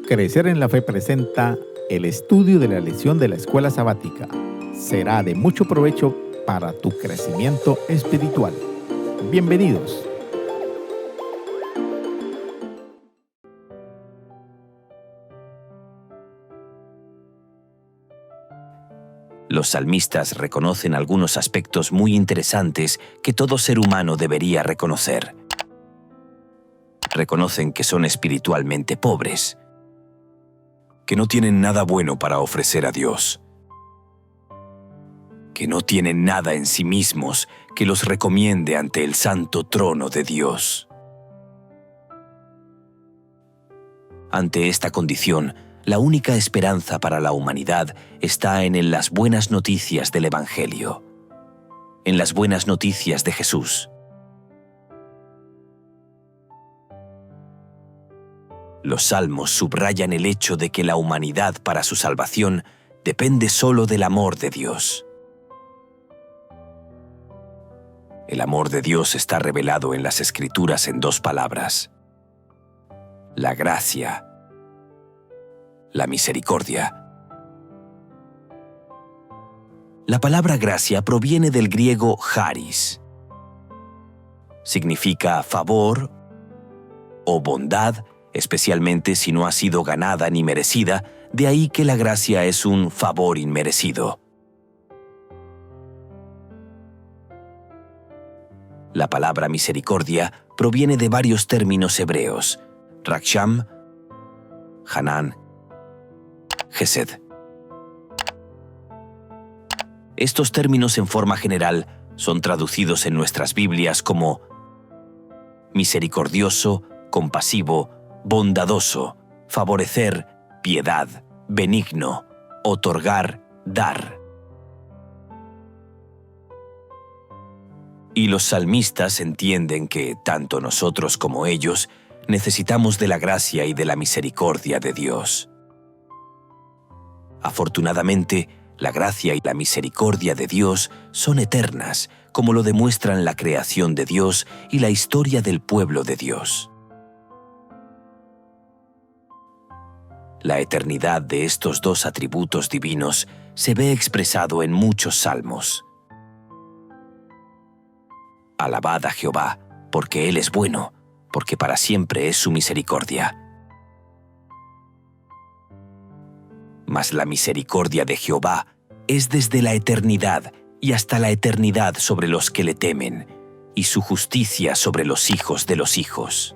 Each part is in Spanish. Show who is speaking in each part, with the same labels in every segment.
Speaker 1: Crecer en la Fe presenta el estudio de la lección de la escuela sabática. Será de mucho provecho para tu crecimiento espiritual. Bienvenidos.
Speaker 2: Los salmistas reconocen algunos aspectos muy interesantes que todo ser humano debería reconocer. Reconocen que son espiritualmente pobres, que no tienen nada bueno para ofrecer a Dios, que no tienen nada en sí mismos que los recomiende ante el santo trono de Dios. Ante esta condición, la única esperanza para la humanidad está en las buenas noticias del Evangelio, en las buenas noticias de Jesús. Los salmos subrayan el hecho de que la humanidad para su salvación depende solo del amor de Dios. El amor de Dios está revelado en las Escrituras en dos palabras: la gracia, la misericordia. La palabra gracia proviene del griego charis. Significa favor o bondad, especialmente si no ha sido ganada ni merecida, de ahí que la gracia es un favor inmerecido. La palabra misericordia proviene de varios términos hebreos: raksham, hanan, Gesed. Estos términos en forma general son traducidos en nuestras Biblias como misericordioso, compasivo, bondadoso, favorecer, piedad, benigno, otorgar, dar. Y los salmistas entienden que tanto nosotros como ellos necesitamos de la gracia y de la misericordia de Dios. Afortunadamente, la gracia y la misericordia de Dios son eternas, como lo demuestran la creación de Dios y la historia del pueblo de Dios. La eternidad de estos dos atributos divinos se ve expresado en muchos salmos. Alabad a Jehová, porque Él es bueno, porque para siempre es su misericordia. Mas la misericordia de Jehová es desde la eternidad y hasta la eternidad sobre los que le temen, y su justicia sobre los hijos de los hijos.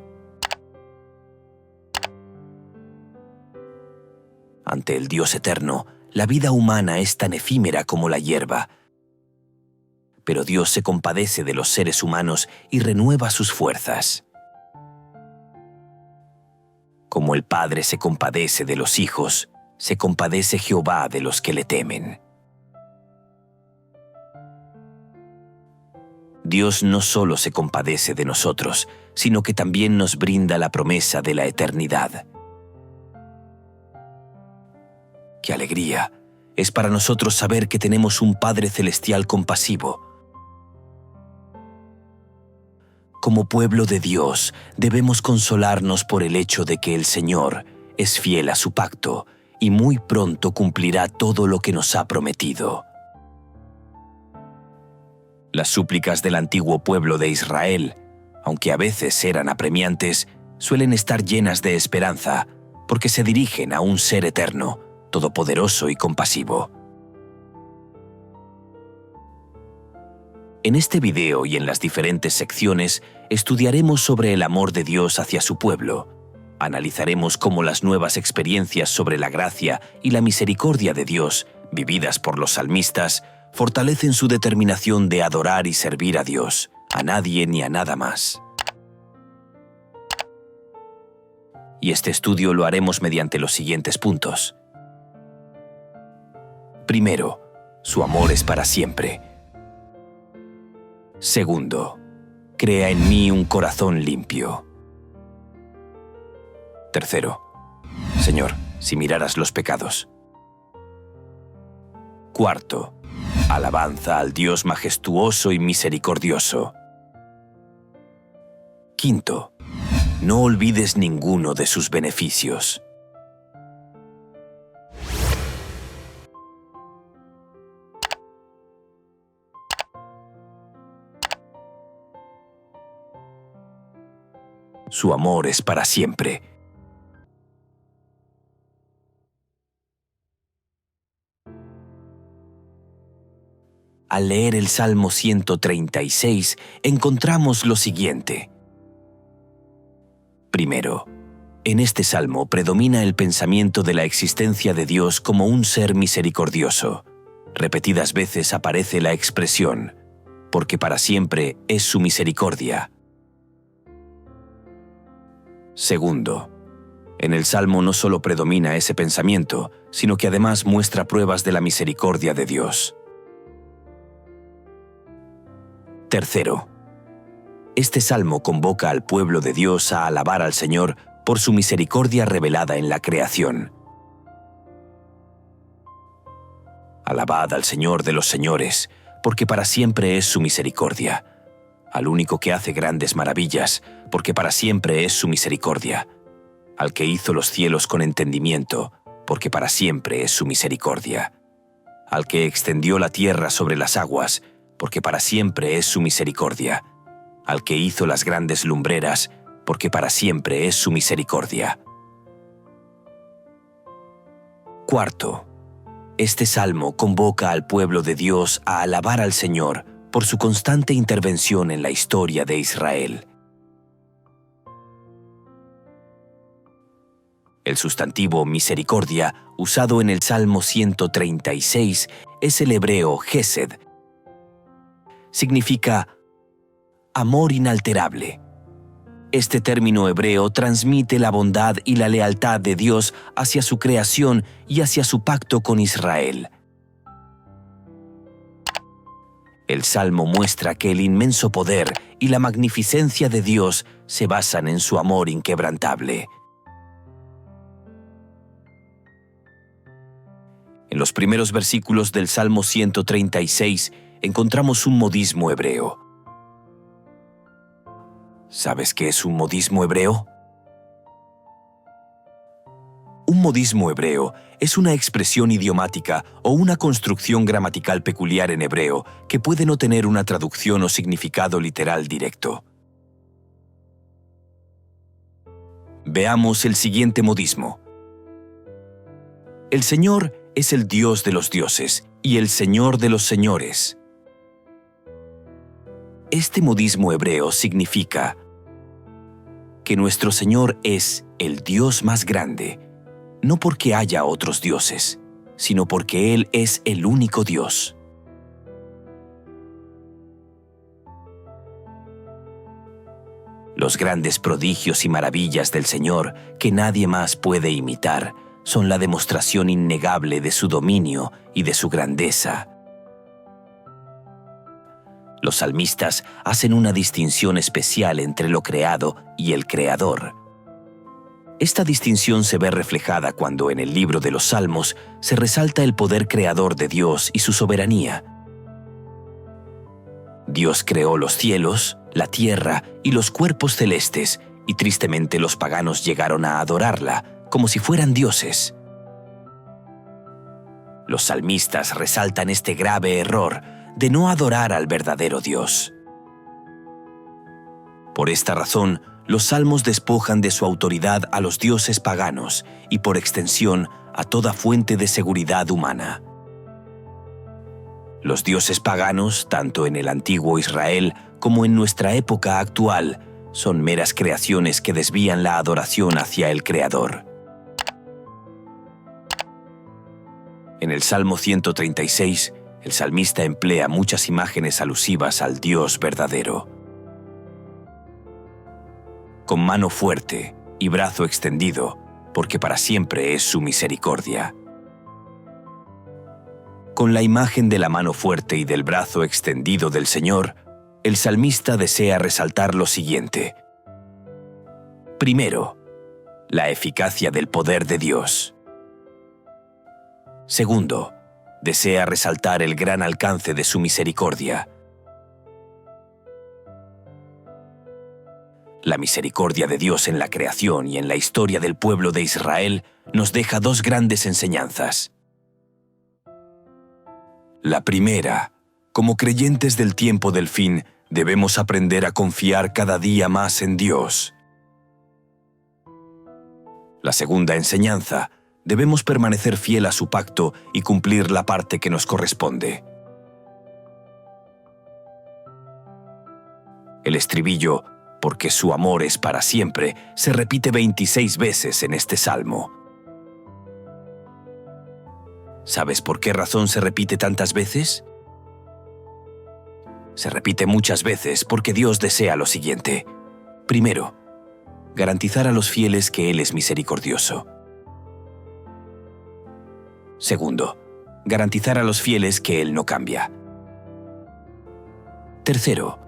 Speaker 2: Ante el Dios eterno, la vida humana es tan efímera como la hierba. Pero Dios se compadece de los seres humanos y renueva sus fuerzas. Como el Padre se compadece de los hijos, se compadece Jehová de los que le temen. Dios no solo se compadece de nosotros, sino que también nos brinda la promesa de la eternidad. ¡Qué alegría! Es para nosotros saber que tenemos un Padre celestial compasivo. Como pueblo de Dios, debemos consolarnos por el hecho de que el Señor es fiel a su pacto y muy pronto cumplirá todo lo que nos ha prometido. Las súplicas del antiguo pueblo de Israel, aunque a veces eran apremiantes, suelen estar llenas de esperanza, porque se dirigen a un ser eterno, todopoderoso y compasivo. En este video y en las diferentes secciones estudiaremos sobre el amor de Dios hacia su pueblo. Analizaremos cómo las nuevas experiencias sobre la gracia y la misericordia de Dios, vividas por los salmistas, fortalecen su determinación de adorar y servir a Dios, a nadie ni a nada más. Y este estudio lo haremos mediante los siguientes puntos. Primero, su amor es para siempre. Segundo, crea en mí un corazón limpio. Tercero, Señor, si miraras los pecados. Cuarto, alabanza al Dios majestuoso y misericordioso. Quinto, no olvides ninguno de sus beneficios. Su amor es para siempre. Al leer el Salmo 136, encontramos lo siguiente. Primero, en este salmo predomina el pensamiento de la existencia de Dios como un ser misericordioso. Repetidas veces aparece la expresión, porque para siempre es su misericordia. Segundo, en el salmo no solo predomina ese pensamiento, sino que además muestra pruebas de la misericordia de Dios. Tercero, este salmo convoca al pueblo de Dios a alabar al Señor por su misericordia revelada en la creación. Alabad al Señor de los señores, porque para siempre es su misericordia. Al único que hace grandes maravillas, porque para siempre es su misericordia. Al que hizo los cielos con entendimiento, porque para siempre es su misericordia. Al que extendió la tierra sobre las aguas, porque para siempre es su misericordia. Al que hizo las grandes lumbreras, porque para siempre es su misericordia. Cuarto, este salmo convoca al pueblo de Dios a alabar al Señor por su constante intervención en la historia de Israel. El sustantivo misericordia, usado en el Salmo 136, es el hebreo Hesed. Significa amor inalterable. Este término hebreo transmite la bondad y la lealtad de Dios hacia su creación y hacia su pacto con Israel. El Salmo muestra que el inmenso poder y la magnificencia de Dios se basan en su amor inquebrantable. En los primeros versículos del Salmo 136 encontramos un modismo hebreo. ¿Sabes qué es un modismo hebreo? Un modismo hebreo es una expresión idiomática o una construcción gramatical peculiar en hebreo que puede no tener una traducción o significado literal directo. Veamos el siguiente modismo. El Señor es el Dios de los dioses y el Señor de los señores. Este modismo hebreo significa que nuestro Señor es el Dios más grande, no porque haya otros dioses, sino porque Él es el único Dios. Los grandes prodigios y maravillas del Señor, que nadie más puede imitar, son la demostración innegable de su dominio y de su grandeza. Los salmistas hacen una distinción especial entre lo creado y el Creador. Esta distinción se ve reflejada cuando en el libro de los Salmos se resalta el poder creador de Dios y su soberanía. Dios creó los cielos, la tierra y los cuerpos celestes, y tristemente los paganos llegaron a adorarla como si fueran dioses. Los salmistas resaltan este grave error de no adorar al verdadero Dios. Por esta razón, los salmos despojan de su autoridad a los dioses paganos y, por extensión, a toda fuente de seguridad humana. Los dioses paganos, tanto en el antiguo Israel como en nuestra época actual, son meras creaciones que desvían la adoración hacia el Creador. En el Salmo 136, el salmista emplea muchas imágenes alusivas al Dios verdadero. Con mano fuerte y brazo extendido, porque para siempre es su misericordia. Con la imagen de la mano fuerte y del brazo extendido del Señor, el salmista desea resaltar lo siguiente. Primero, la eficacia del poder de Dios. Segundo, desea resaltar el gran alcance de su misericordia. La misericordia de Dios en la creación y en la historia del pueblo de Israel nos deja dos grandes enseñanzas. La primera, como creyentes del tiempo del fin, debemos aprender a confiar cada día más en Dios. La segunda enseñanza: debemos permanecer fiel a su pacto y cumplir la parte que nos corresponde. El estribillo, porque su amor es para siempre, se repite 26 veces en este salmo. ¿Sabes por qué razón se repite tantas veces? Se repite muchas veces porque Dios desea lo siguiente. Primero, garantizar a los fieles que Él es misericordioso. Segundo, garantizar a los fieles que Él no cambia. Tercero,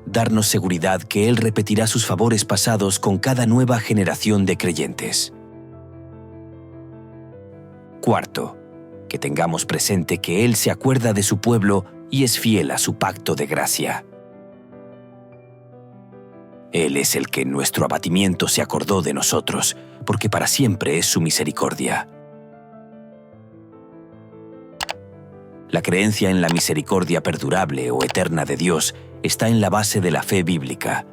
Speaker 2: darnos seguridad que Él repetirá sus favores pasados con cada nueva generación de creyentes. Cuarto, que tengamos presente que Él se acuerda de su pueblo y es fiel a su pacto de gracia. Él es el que en nuestro abatimiento se acordó de nosotros, porque para siempre es su misericordia. La creencia en la misericordia perdurable o eterna de Dios está en la base de la fe bíblica.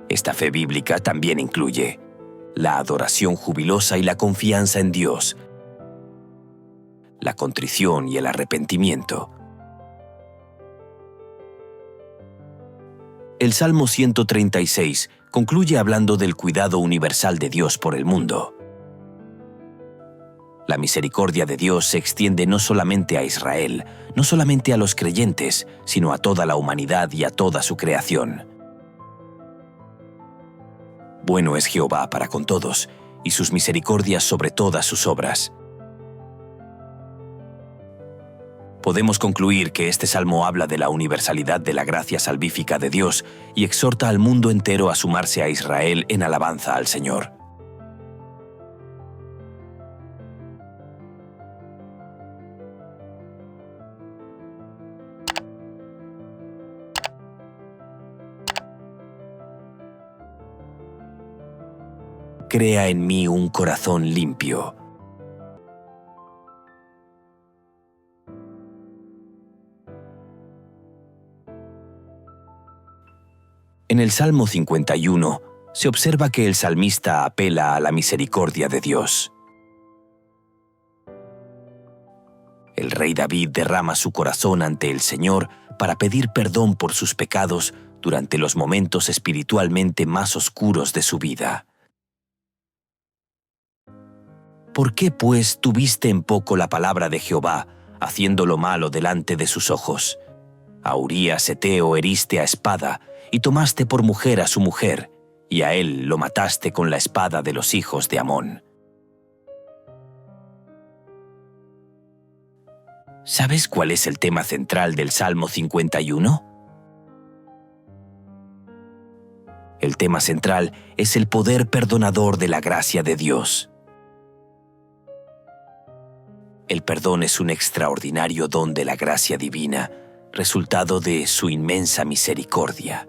Speaker 2: Esta fe bíblica también incluye la adoración jubilosa y la confianza en Dios, la contrición y el arrepentimiento. El Salmo 136 concluye hablando del cuidado universal de Dios por el mundo. La misericordia de Dios se extiende no solamente a Israel, no solamente a los creyentes, sino a toda la humanidad y a toda su creación. Bueno es Jehová para con todos, y sus misericordias sobre todas sus obras. Podemos concluir que este salmo habla de la universalidad de la gracia salvífica de Dios y exhorta al mundo entero a sumarse a Israel en alabanza al Señor. Crea en mí un corazón limpio. En el Salmo 51 se observa que el salmista apela a la misericordia de Dios. El rey David derrama su corazón ante el Señor para pedir perdón por sus pecados durante los momentos espiritualmente más oscuros de su vida. ¿Por qué, pues, tuviste en poco la palabra de Jehová, haciendo lo malo delante de sus ojos? A Urías Heteo heriste a espada, y tomaste por mujer a su mujer, y a él lo mataste con la espada de los hijos de Amón. ¿Sabes cuál es el tema central del Salmo 51? El tema central es el poder perdonador de la gracia de Dios. El perdón es un extraordinario don de la gracia divina, resultado de su inmensa misericordia.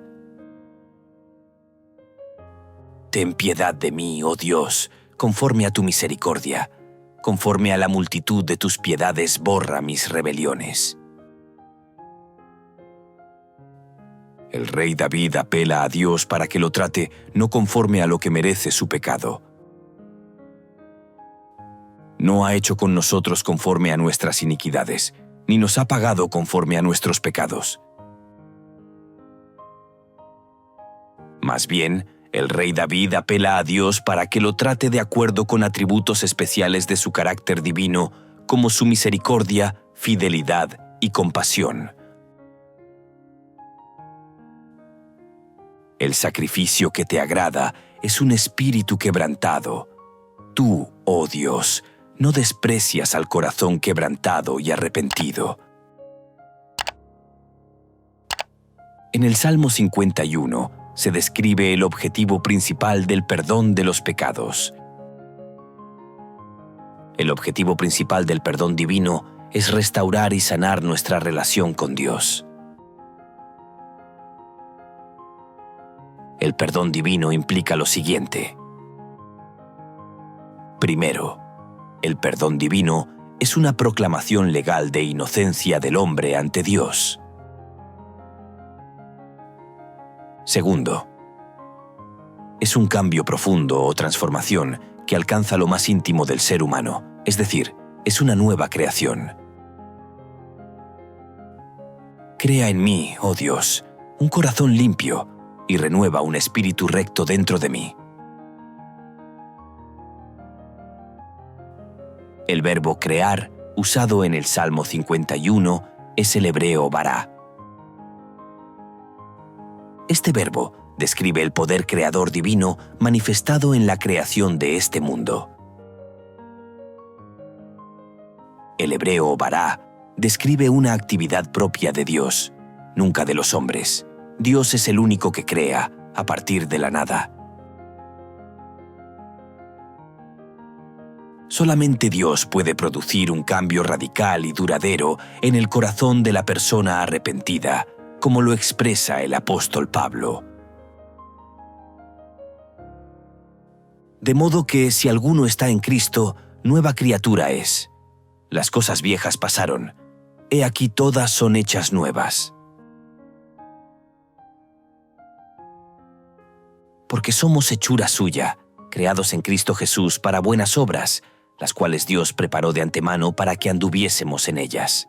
Speaker 2: Ten piedad de mí, oh Dios, conforme a tu misericordia. Conforme a la multitud de tus piedades, borra mis rebeliones. El rey David apela a Dios para que lo trate no conforme a lo que merece su pecado. No ha hecho con nosotros conforme a nuestras iniquidades, ni nos ha pagado conforme a nuestros pecados. Más bien, el rey David apela a Dios para que lo trate de acuerdo con atributos especiales de su carácter divino, como su misericordia, fidelidad y compasión. El sacrificio que te agrada es un espíritu quebrantado. Tú, oh Dios, no desprecias al corazón quebrantado y arrepentido. En el Salmo 51 se describe el objetivo principal del perdón de los pecados. El objetivo principal del perdón divino es restaurar y sanar nuestra relación con Dios. El perdón divino implica lo siguiente. Primero, el perdón divino es una proclamación legal de inocencia del hombre ante Dios. Segundo, es un cambio profundo o transformación que alcanza lo más íntimo del ser humano, es decir, es una nueva creación. Crea en mí, oh Dios, un corazón limpio y renueva un espíritu recto dentro de mí. El verbo crear, usado en el Salmo 51, es el hebreo bará. Este verbo describe el poder creador divino manifestado en la creación de este mundo. El hebreo bará describe una actividad propia de Dios, nunca de los hombres. Dios es el único que crea a partir de la nada. Solamente Dios puede producir un cambio radical y duradero en el corazón de la persona arrepentida, como lo expresa el apóstol Pablo. De modo que si alguno está en Cristo, nueva criatura es. Las cosas viejas pasaron, he aquí todas son hechas nuevas. Porque somos hechura suya, creados en Cristo Jesús para buenas obras, las cuales Dios preparó de antemano para que anduviésemos en ellas.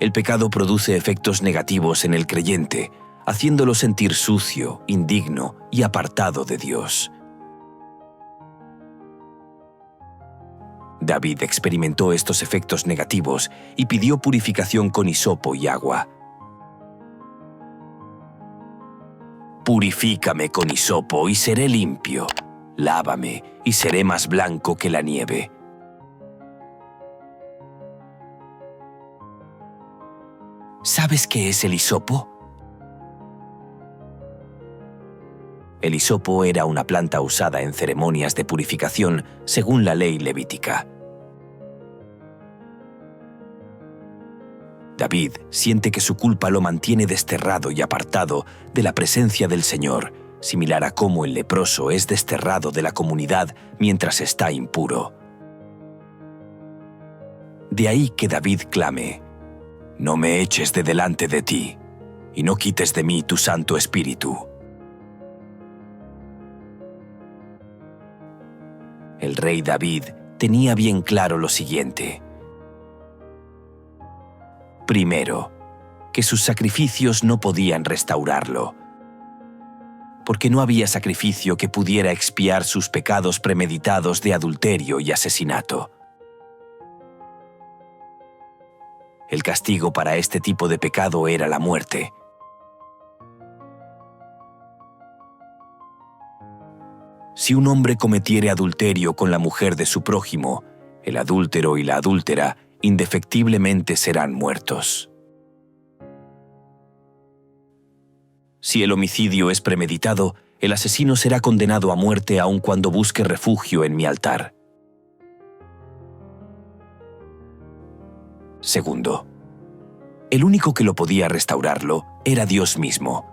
Speaker 2: El pecado produce efectos negativos en el creyente, haciéndolo sentir sucio, indigno y apartado de Dios. David experimentó estos efectos negativos y pidió purificación con hisopo y agua. Purifícame con hisopo y seré limpio. Lávame y seré más blanco que la nieve. ¿Sabes qué es el hisopo? El hisopo era una planta usada en ceremonias de purificación según la ley levítica. David siente que su culpa lo mantiene desterrado y apartado de la presencia del Señor, similar a cómo el leproso es desterrado de la comunidad mientras está impuro. De ahí que David clame: «No me eches de delante de ti, y no quites de mí tu Santo Espíritu». El rey David tenía bien claro lo siguiente. Primero, que sus sacrificios no podían restaurarlo, porque no había sacrificio que pudiera expiar sus pecados premeditados de adulterio y asesinato. El castigo para este tipo de pecado era la muerte. Si un hombre cometiere adulterio con la mujer de su prójimo, el adúltero y la adúltera indefectiblemente serán muertos. Si el homicidio es premeditado, el asesino será condenado a muerte aun cuando busque refugio en mi altar. Segundo, el único que lo podía restaurarlo era Dios mismo.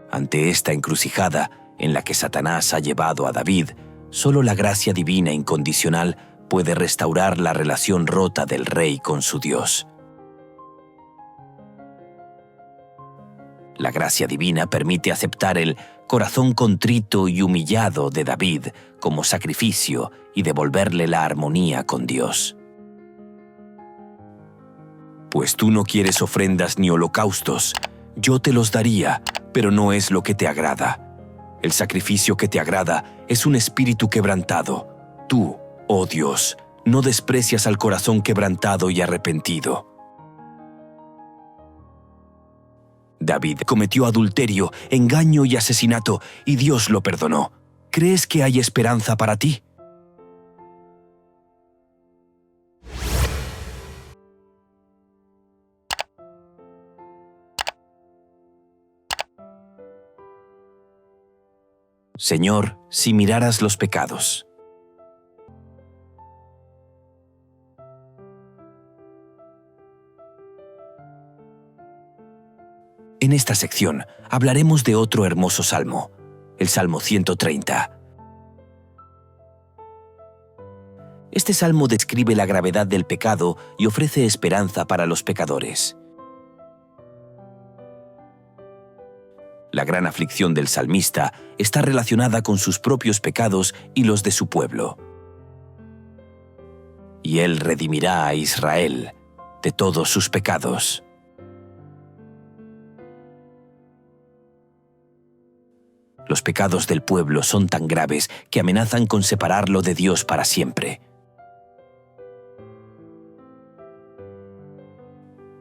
Speaker 2: Ante esta encrucijada en la que Satanás ha llevado a David, solo la gracia divina incondicional puede restaurar la relación rota del rey con su Dios. La gracia divina permite aceptar el corazón contrito y humillado de David como sacrificio y devolverle la armonía con Dios. Pues tú no quieres ofrendas ni holocaustos, yo te los daría, pero no es lo que te agrada. El sacrificio que te agrada es un espíritu quebrantado. Tú, oh Dios, no desprecias al corazón quebrantado y arrepentido. David cometió adulterio, engaño y asesinato, y Dios lo perdonó. ¿Crees que hay esperanza para ti? Señor, si miraras los pecados. En esta sección hablaremos de otro hermoso salmo, el Salmo 130. Este salmo describe la gravedad del pecado y ofrece esperanza para los pecadores. La gran aflicción del salmista está relacionada con sus propios pecados y los de su pueblo. Y él redimirá a Israel de todos sus pecados. Los pecados del pueblo son tan graves que amenazan con separarlo de Dios para siempre.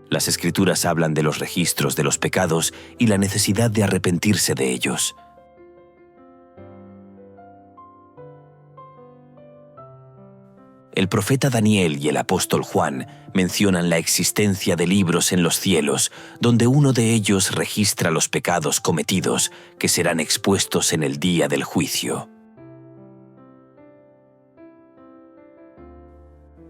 Speaker 2: Las Escrituras hablan de los registros de los pecados y la necesidad de arrepentirse de ellos. El profeta Daniel y el apóstol Juan mencionan la existencia de libros en los cielos, donde uno de ellos registra los pecados cometidos que serán expuestos en el día del juicio.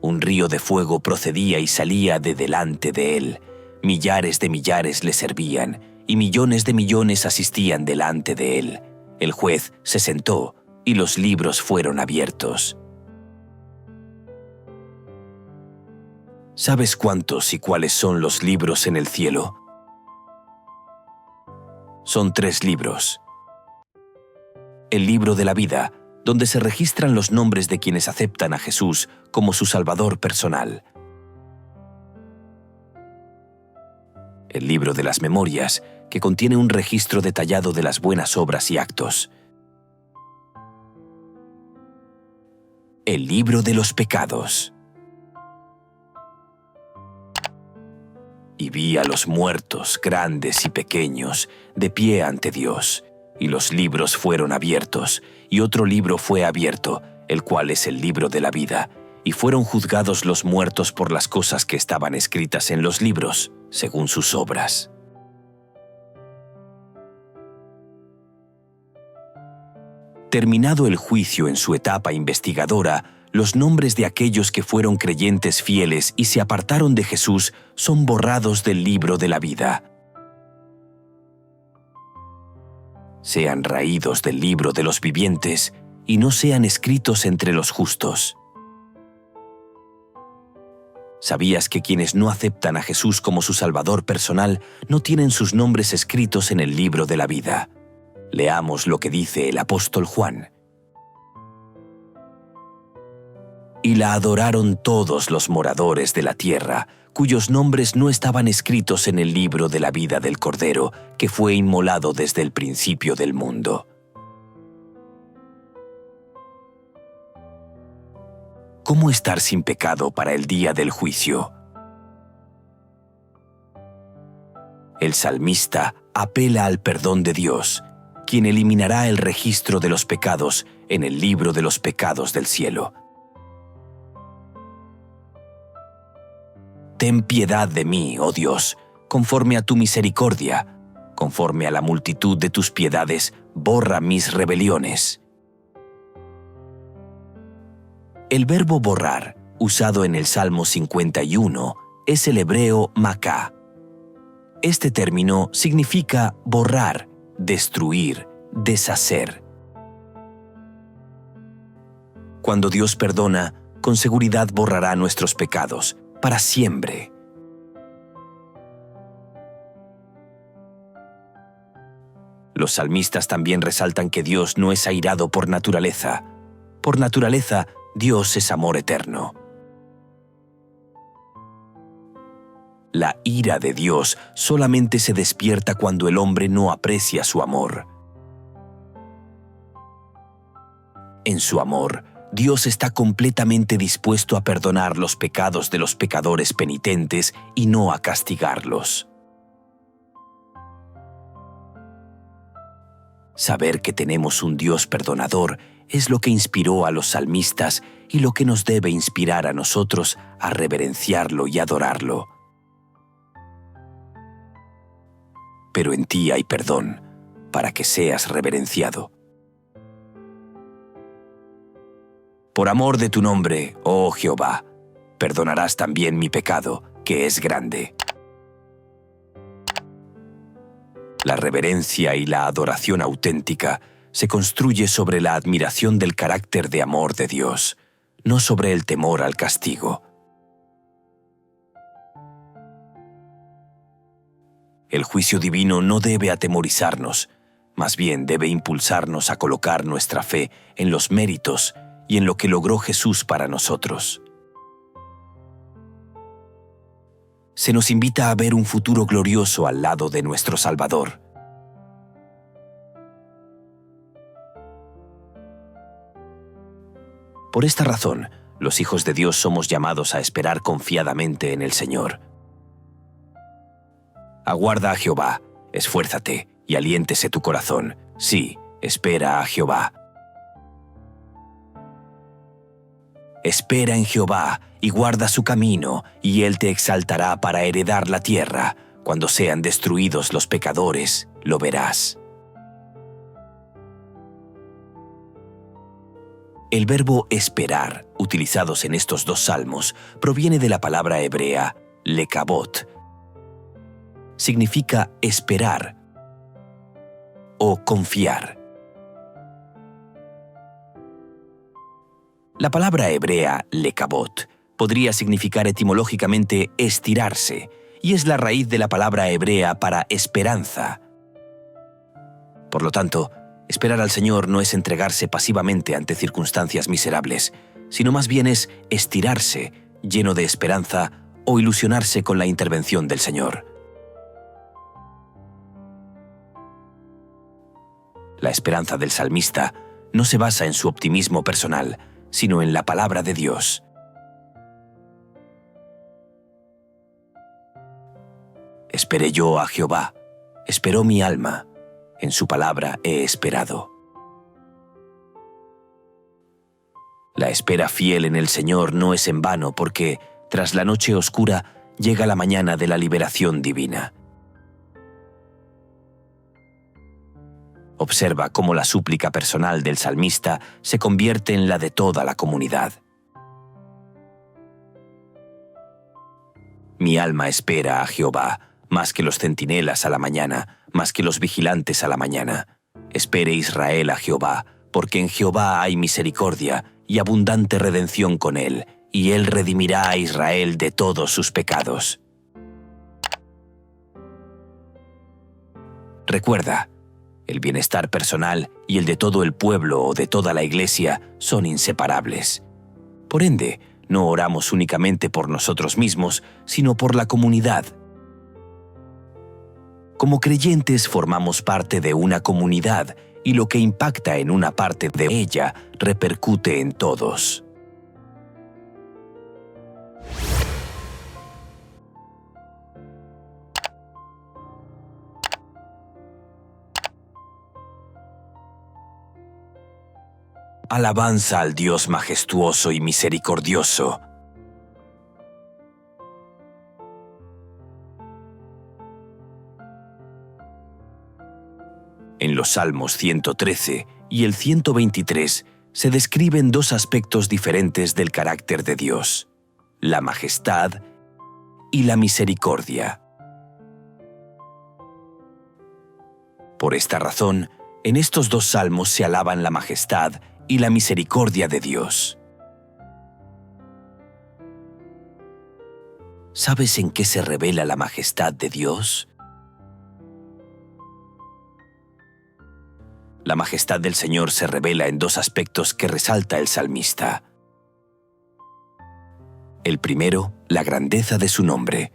Speaker 2: Un río de fuego procedía y salía de delante de él. Millares de millares le servían, y millones de millones asistían delante de él. El juez se sentó, y los libros fueron abiertos. ¿Sabes cuántos y cuáles son los libros en el cielo? Son 3 libros. El libro de la vida, donde se registran los nombres de quienes aceptan a Jesús como su Salvador personal. El libro de las memorias, que contiene un registro detallado de las buenas obras y actos. El libro de los pecados. Y vi a los muertos, grandes y pequeños, de pie ante Dios, y los libros fueron abiertos, y otro libro fue abierto, el cual es el libro de la vida, y fueron juzgados los muertos por las cosas que estaban escritas en los libros, según sus obras. Terminado el juicio en su etapa investigadora, los nombres de aquellos que fueron creyentes fieles y se apartaron de Jesús son borrados del libro de la vida. Sean raídos del libro de los vivientes y no sean escritos entre los justos. ¿Sabías que quienes no aceptan a Jesús como su Salvador personal no tienen sus nombres escritos en el libro de la vida? Leamos lo que dice el apóstol Juan. Y la adoraron todos los moradores de la tierra, cuyos nombres no estaban escritos en el libro de la vida del Cordero, que fue inmolado desde el principio del mundo. ¿Cómo estar sin pecado para el día del juicio? El salmista apela al perdón de Dios, quien eliminará el registro de los pecados en el libro de los pecados del cielo. Ten piedad de mí, oh Dios, conforme a tu misericordia, conforme a la multitud de tus piedades, borra mis rebeliones. El verbo borrar, usado en el Salmo 51, es el hebreo makah. Este término significa borrar, destruir, deshacer. Cuando Dios perdona, con seguridad borrará nuestros pecados, para siempre. Los salmistas también resaltan que Dios no es airado por naturaleza. Por naturaleza, Dios es amor eterno. La ira de Dios solamente se despierta cuando el hombre no aprecia su amor. En su amor, Dios está completamente dispuesto a perdonar los pecados de los pecadores penitentes y no a castigarlos. Saber que tenemos un Dios perdonador es lo que inspiró a los salmistas y lo que nos debe inspirar a nosotros a reverenciarlo y adorarlo. Pero en ti hay perdón, para que seas reverenciado. Por amor de tu nombre, oh Jehová, perdonarás también mi pecado, que es grande. La reverencia y la adoración auténtica se construye sobre la admiración del carácter de amor de Dios. no sobre el temor al castigo. El juicio divino no debe atemorizarnos, más bien debe impulsarnos a colocar nuestra fe en los méritos y en lo que logró Jesús para nosotros. Se nos invita a ver un futuro glorioso al lado de nuestro Salvador. Por esta razón, los hijos de Dios somos llamados a esperar confiadamente en el Señor. Aguarda a Jehová, esfuérzate y aliéntese tu corazón. Sí, espera a Jehová. Espera en Jehová y guarda su camino, y Él te exaltará para heredar la tierra. Cuando sean destruidos los pecadores, lo verás. El verbo esperar, utilizados en estos dos salmos, proviene de la palabra hebrea lekabot. Significa esperar o confiar. La palabra hebrea lekabot podría significar etimológicamente estirarse, y es la raíz de la palabra hebrea para esperanza. Por lo tanto, esperar al Señor no es entregarse pasivamente ante circunstancias miserables, sino más bien es estirarse, lleno de esperanza, o ilusionarse con la intervención del Señor. La esperanza del salmista no se basa en su optimismo personal, sino en la palabra de Dios. Esperé yo a Jehová, esperó mi alma, en su palabra he esperado. La espera fiel en el Señor no es en vano porque, tras la noche oscura, llega la mañana de la liberación divina. Observa cómo la súplica personal del salmista se convierte en la de toda la comunidad. Mi alma espera a Jehová, más que los centinelas a la mañana, más que los vigilantes a la mañana. Espere Israel a Jehová, porque en Jehová hay misericordia y abundante redención con él, y él redimirá a Israel de todos sus pecados. Recuerda, el bienestar personal y el de todo el pueblo o de toda la iglesia son inseparables. Por ende, no oramos únicamente por nosotros mismos, sino por la comunidad. Como creyentes formamos parte de una comunidad y lo que impacta en una parte de ella repercute en todos. Alabanza al Dios majestuoso y misericordioso. En los Salmos 113 y el 123 se describen dos aspectos diferentes del carácter de Dios: la majestad y la misericordia. Por esta razón, en estos dos salmos se alaban la majestad y la misericordia de Dios. ¿Sabes en qué se revela la majestad de Dios? La majestad del Señor se revela en dos aspectos que resalta el salmista. El primero, la grandeza de su nombre.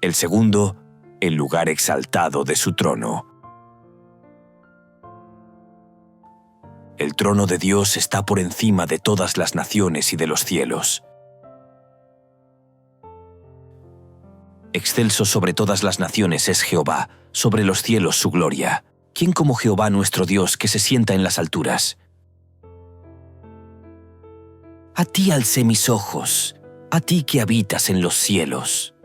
Speaker 2: El segundo, el lugar exaltado de su trono. El trono de Dios está por encima de todas las naciones y de los cielos. Excelso sobre todas las naciones es Jehová, sobre los cielos su gloria. ¿Quién como Jehová nuestro Dios que se sienta en las alturas? A ti alcé mis ojos, a ti que habitas en los cielos.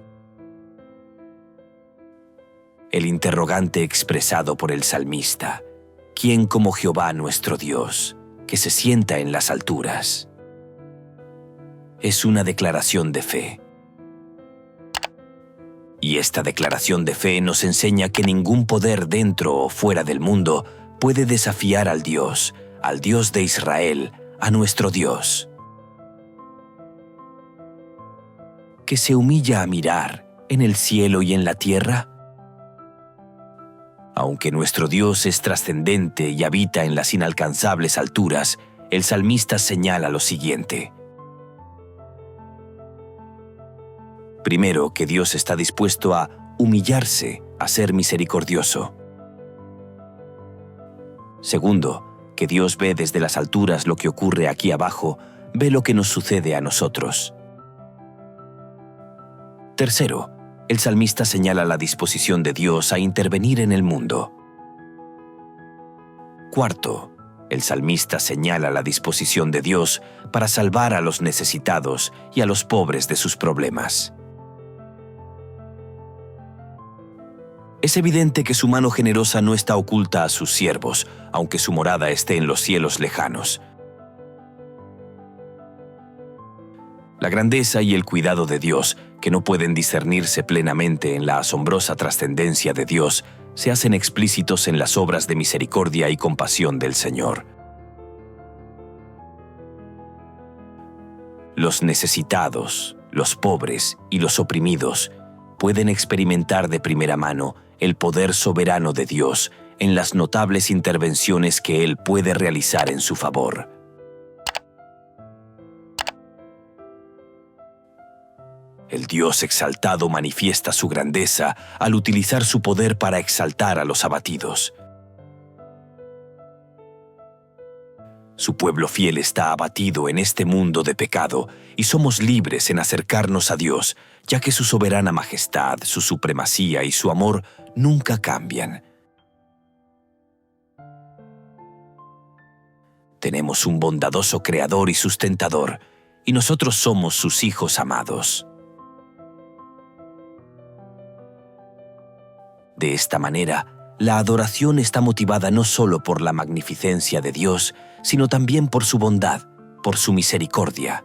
Speaker 2: El interrogante expresado por el salmista: ¿quién como Jehová nuestro Dios, que se sienta en las alturas? Es una declaración de fe. Y esta declaración de fe nos enseña que ningún poder dentro o fuera del mundo puede desafiar al Dios, al Dios de Israel, a nuestro Dios, que se humilla a mirar en el cielo y en la tierra? Aunque nuestro Dios es trascendente y habita en las inalcanzables alturas, el salmista señala lo siguiente. Primero, que Dios está dispuesto a humillarse, a ser misericordioso. Segundo, que Dios ve desde las alturas lo que ocurre aquí abajo, ve lo que nos sucede a nosotros. Tercero, el salmista señala la disposición de Dios a intervenir en el mundo. Cuarto, el salmista señala la disposición de Dios para salvar a los necesitados y a los pobres de sus problemas. Es evidente que su mano generosa no está oculta a sus siervos, aunque su morada esté en los cielos lejanos. La grandeza y el cuidado de Dios, que no pueden discernirse plenamente en la asombrosa trascendencia de Dios, se hacen explícitos en las obras de misericordia y compasión del Señor. Los necesitados, los pobres y los oprimidos pueden experimentar de primera mano el poder soberano de Dios en las notables intervenciones que Él puede realizar en su favor. El Dios exaltado manifiesta su grandeza al utilizar su poder para exaltar a los abatidos. Su pueblo fiel está abatido en este mundo de pecado y somos libres en acercarnos a Dios, ya que su soberana majestad, su supremacía y su amor nunca cambian. Tenemos un bondadoso Creador y sustentador, y nosotros somos sus hijos amados. De esta manera, la adoración está motivada no solo por la magnificencia de Dios, sino también por su bondad, por su misericordia.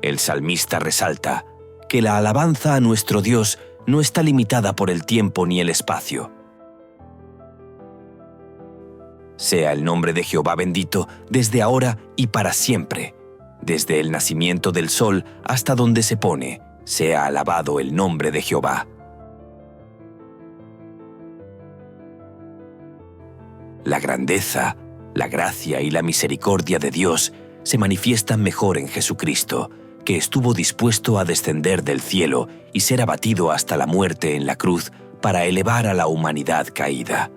Speaker 2: El salmista resalta que la alabanza a nuestro Dios no está limitada por el tiempo ni el espacio. Sea el nombre de Jehová bendito desde ahora y para siempre, desde el nacimiento del sol hasta donde se pone, sea alabado el nombre de Jehová. La grandeza, la gracia y la misericordia de Dios se manifiestan mejor en Jesucristo, que estuvo dispuesto a descender del cielo y ser abatido hasta la muerte en la cruz para elevar a la humanidad caída.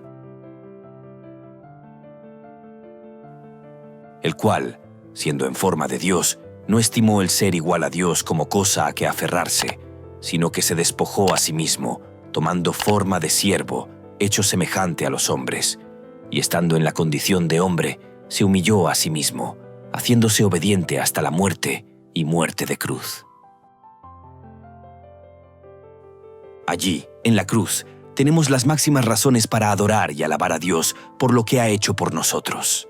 Speaker 2: El cual, siendo en forma de Dios, no estimó el ser igual a Dios como cosa a que aferrarse, sino que se despojó a sí mismo, tomando forma de siervo, hecho semejante a los hombres, y estando en la condición de hombre, se humilló a sí mismo, haciéndose obediente hasta la muerte y muerte de cruz. Allí, en la cruz, tenemos las máximas razones para adorar y alabar a Dios por lo que ha hecho por nosotros.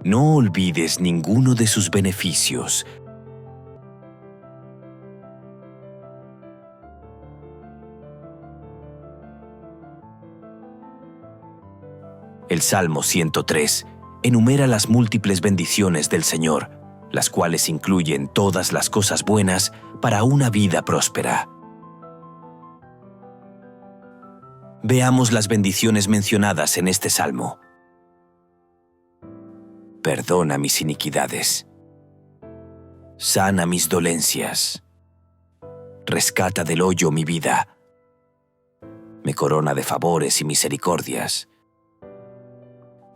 Speaker 2: No olvides ninguno de sus beneficios. El Salmo 103 enumera las múltiples bendiciones del Señor, las cuales incluyen todas las cosas buenas para una vida próspera. Veamos las bendiciones mencionadas en este salmo. Perdona mis iniquidades. Sana mis dolencias. Rescata del hoyo mi vida. Me corona de favores y misericordias.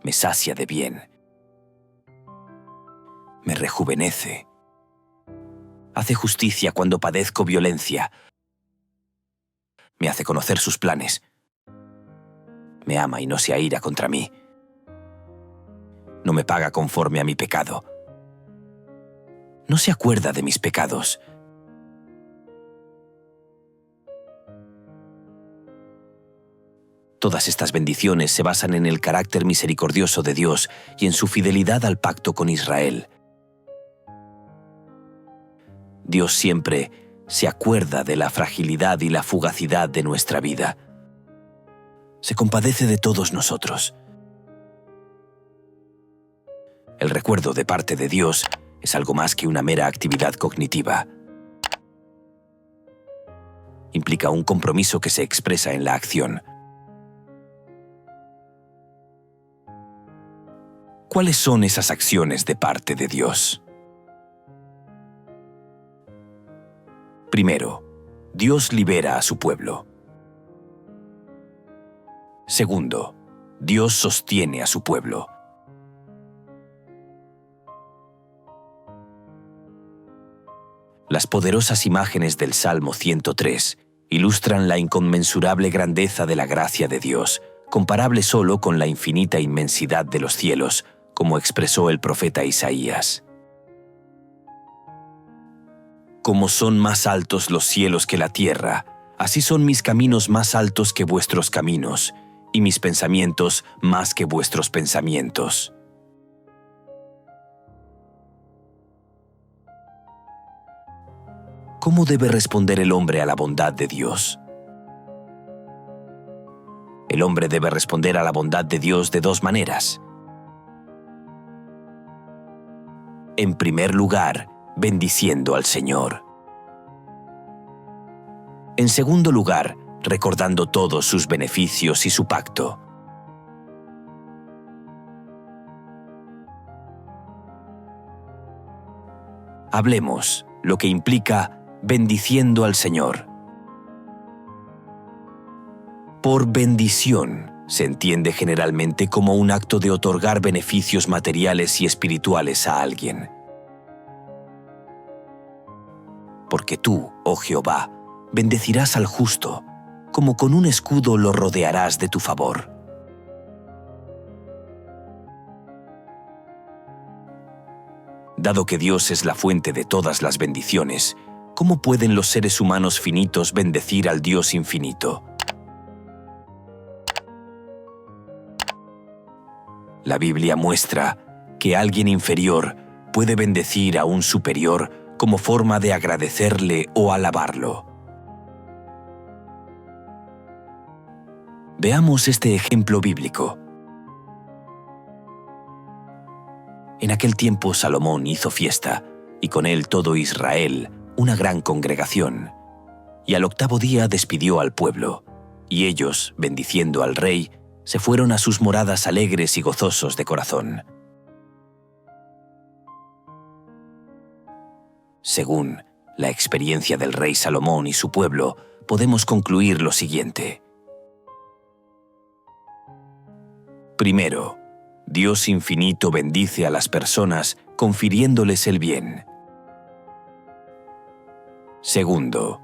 Speaker 2: Me sacia de bien. Me rejuvenece. Hace justicia cuando padezco violencia. Me hace conocer sus planes. Me ama y no se aira contra mí. No me paga conforme a mi pecado. No se acuerda de mis pecados. Todas estas bendiciones se basan en el carácter misericordioso de Dios y en su fidelidad al pacto con Israel. Dios siempre se acuerda de la fragilidad y la fugacidad de nuestra vida. Se compadece de todos nosotros. El recuerdo de parte de Dios es algo más que una mera actividad cognitiva. Implica un compromiso que se expresa en la acción. ¿Cuáles son esas acciones de parte de Dios? Primero, Dios libera a su pueblo. Segundo, Dios sostiene a su pueblo. Las poderosas imágenes del Salmo 103 ilustran la inconmensurable grandeza de la gracia de Dios, comparable solo con la infinita inmensidad de los cielos, como expresó el profeta Isaías. Como son más altos los cielos que la tierra, así son mis caminos más altos que vuestros caminos, y mis pensamientos más que vuestros pensamientos. ¿Cómo debe responder el hombre a la bondad de Dios? El hombre debe responder a la bondad de Dios de dos maneras. En primer lugar, bendiciendo al Señor. En segundo lugar, recordando todos sus beneficios y su pacto. Hablemos lo que implica bendiciendo al Señor. Por bendición se entiende generalmente como un acto de otorgar beneficios materiales y espirituales a alguien. Porque tú, oh Jehová, bendecirás al justo, como con un escudo lo rodearás de tu favor. Dado que Dios es la fuente de todas las bendiciones, ¿cómo pueden los seres humanos finitos bendecir al Dios infinito? La Biblia muestra que alguien inferior puede bendecir a un superior como forma de agradecerle o alabarlo. Veamos este ejemplo bíblico. En aquel tiempo Salomón hizo fiesta, y con él todo Israel, una gran congregación. Y al octavo día despidió al pueblo, y ellos, bendiciendo al rey, se fueron a sus moradas alegres y gozosos de corazón. Según la experiencia del rey Salomón y su pueblo, podemos concluir lo siguiente. Primero, Dios infinito bendice a las personas confiriéndoles el bien. Segundo,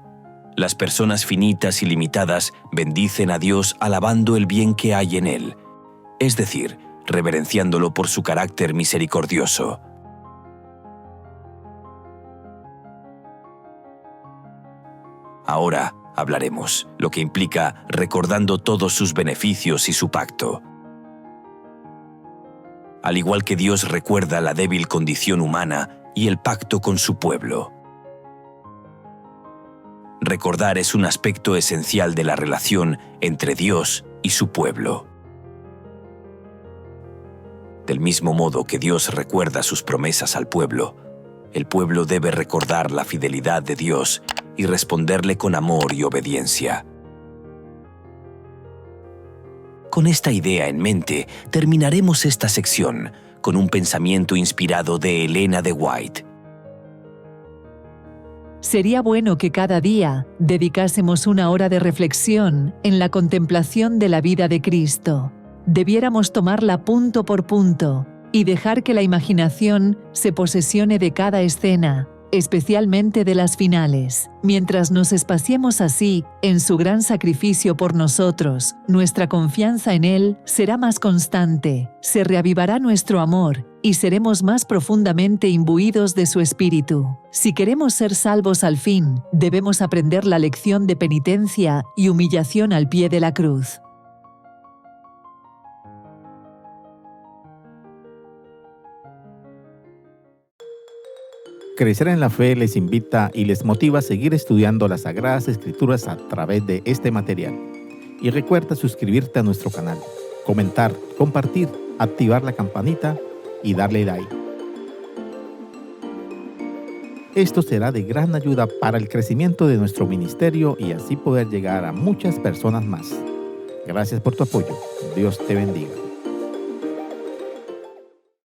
Speaker 2: las personas finitas y limitadas bendicen a Dios alabando el bien que hay en Él, es decir, reverenciándolo por su carácter misericordioso. Ahora hablaremos, lo que implica recordando todos sus beneficios y su pacto. Al igual que Dios recuerda la débil condición humana y el pacto con su pueblo. Recordar es un aspecto esencial de la relación entre Dios y su pueblo. Del mismo modo que Dios recuerda sus promesas al pueblo, el pueblo debe recordar la fidelidad de Dios y responderle con amor y obediencia. Con esta idea en mente, terminaremos esta sección con un pensamiento inspirado de Elena de White.
Speaker 3: Sería bueno que cada día dedicásemos una hora de reflexión en la contemplación de la vida de Cristo. Debiéramos tomarla punto por punto y dejar que la imaginación se posesione de cada escena, especialmente de las finales. Mientras nos espaciemos así en su gran sacrificio por nosotros, nuestra confianza en Él será más constante, se reavivará nuestro amor y seremos más profundamente imbuidos de su espíritu. Si queremos ser salvos al fin, debemos aprender la lección de penitencia y humillación al pie de la cruz.
Speaker 1: Crecer en la Fe les invita y les motiva a seguir estudiando las Sagradas Escrituras a través de este material. Y recuerda suscribirte a nuestro canal, comentar, compartir, activar la campanita y darle like. Esto será de gran ayuda para el crecimiento de nuestro ministerio y así poder llegar a muchas personas más. Gracias por tu apoyo. Dios te bendiga.